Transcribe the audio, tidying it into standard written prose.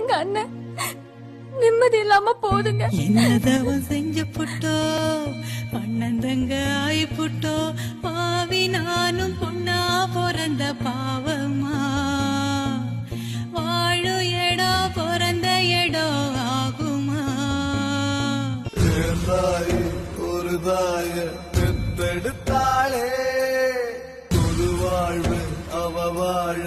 எங்க அண்ணன் நிம்மதி இல்லாம போதுங்க. என்னதவன் செஞ்சு புட்டோ அண்ணன் தங்க ஆயி புட்டோ பாவி நானும் பொண்ணா பிறந்த பாவமா வாழு இடம் பிறந்த இடம் ஆகுமா ஒரு தாய பெத்தெடுத்தாளே ஒரு வாழ்வு அவ வாழ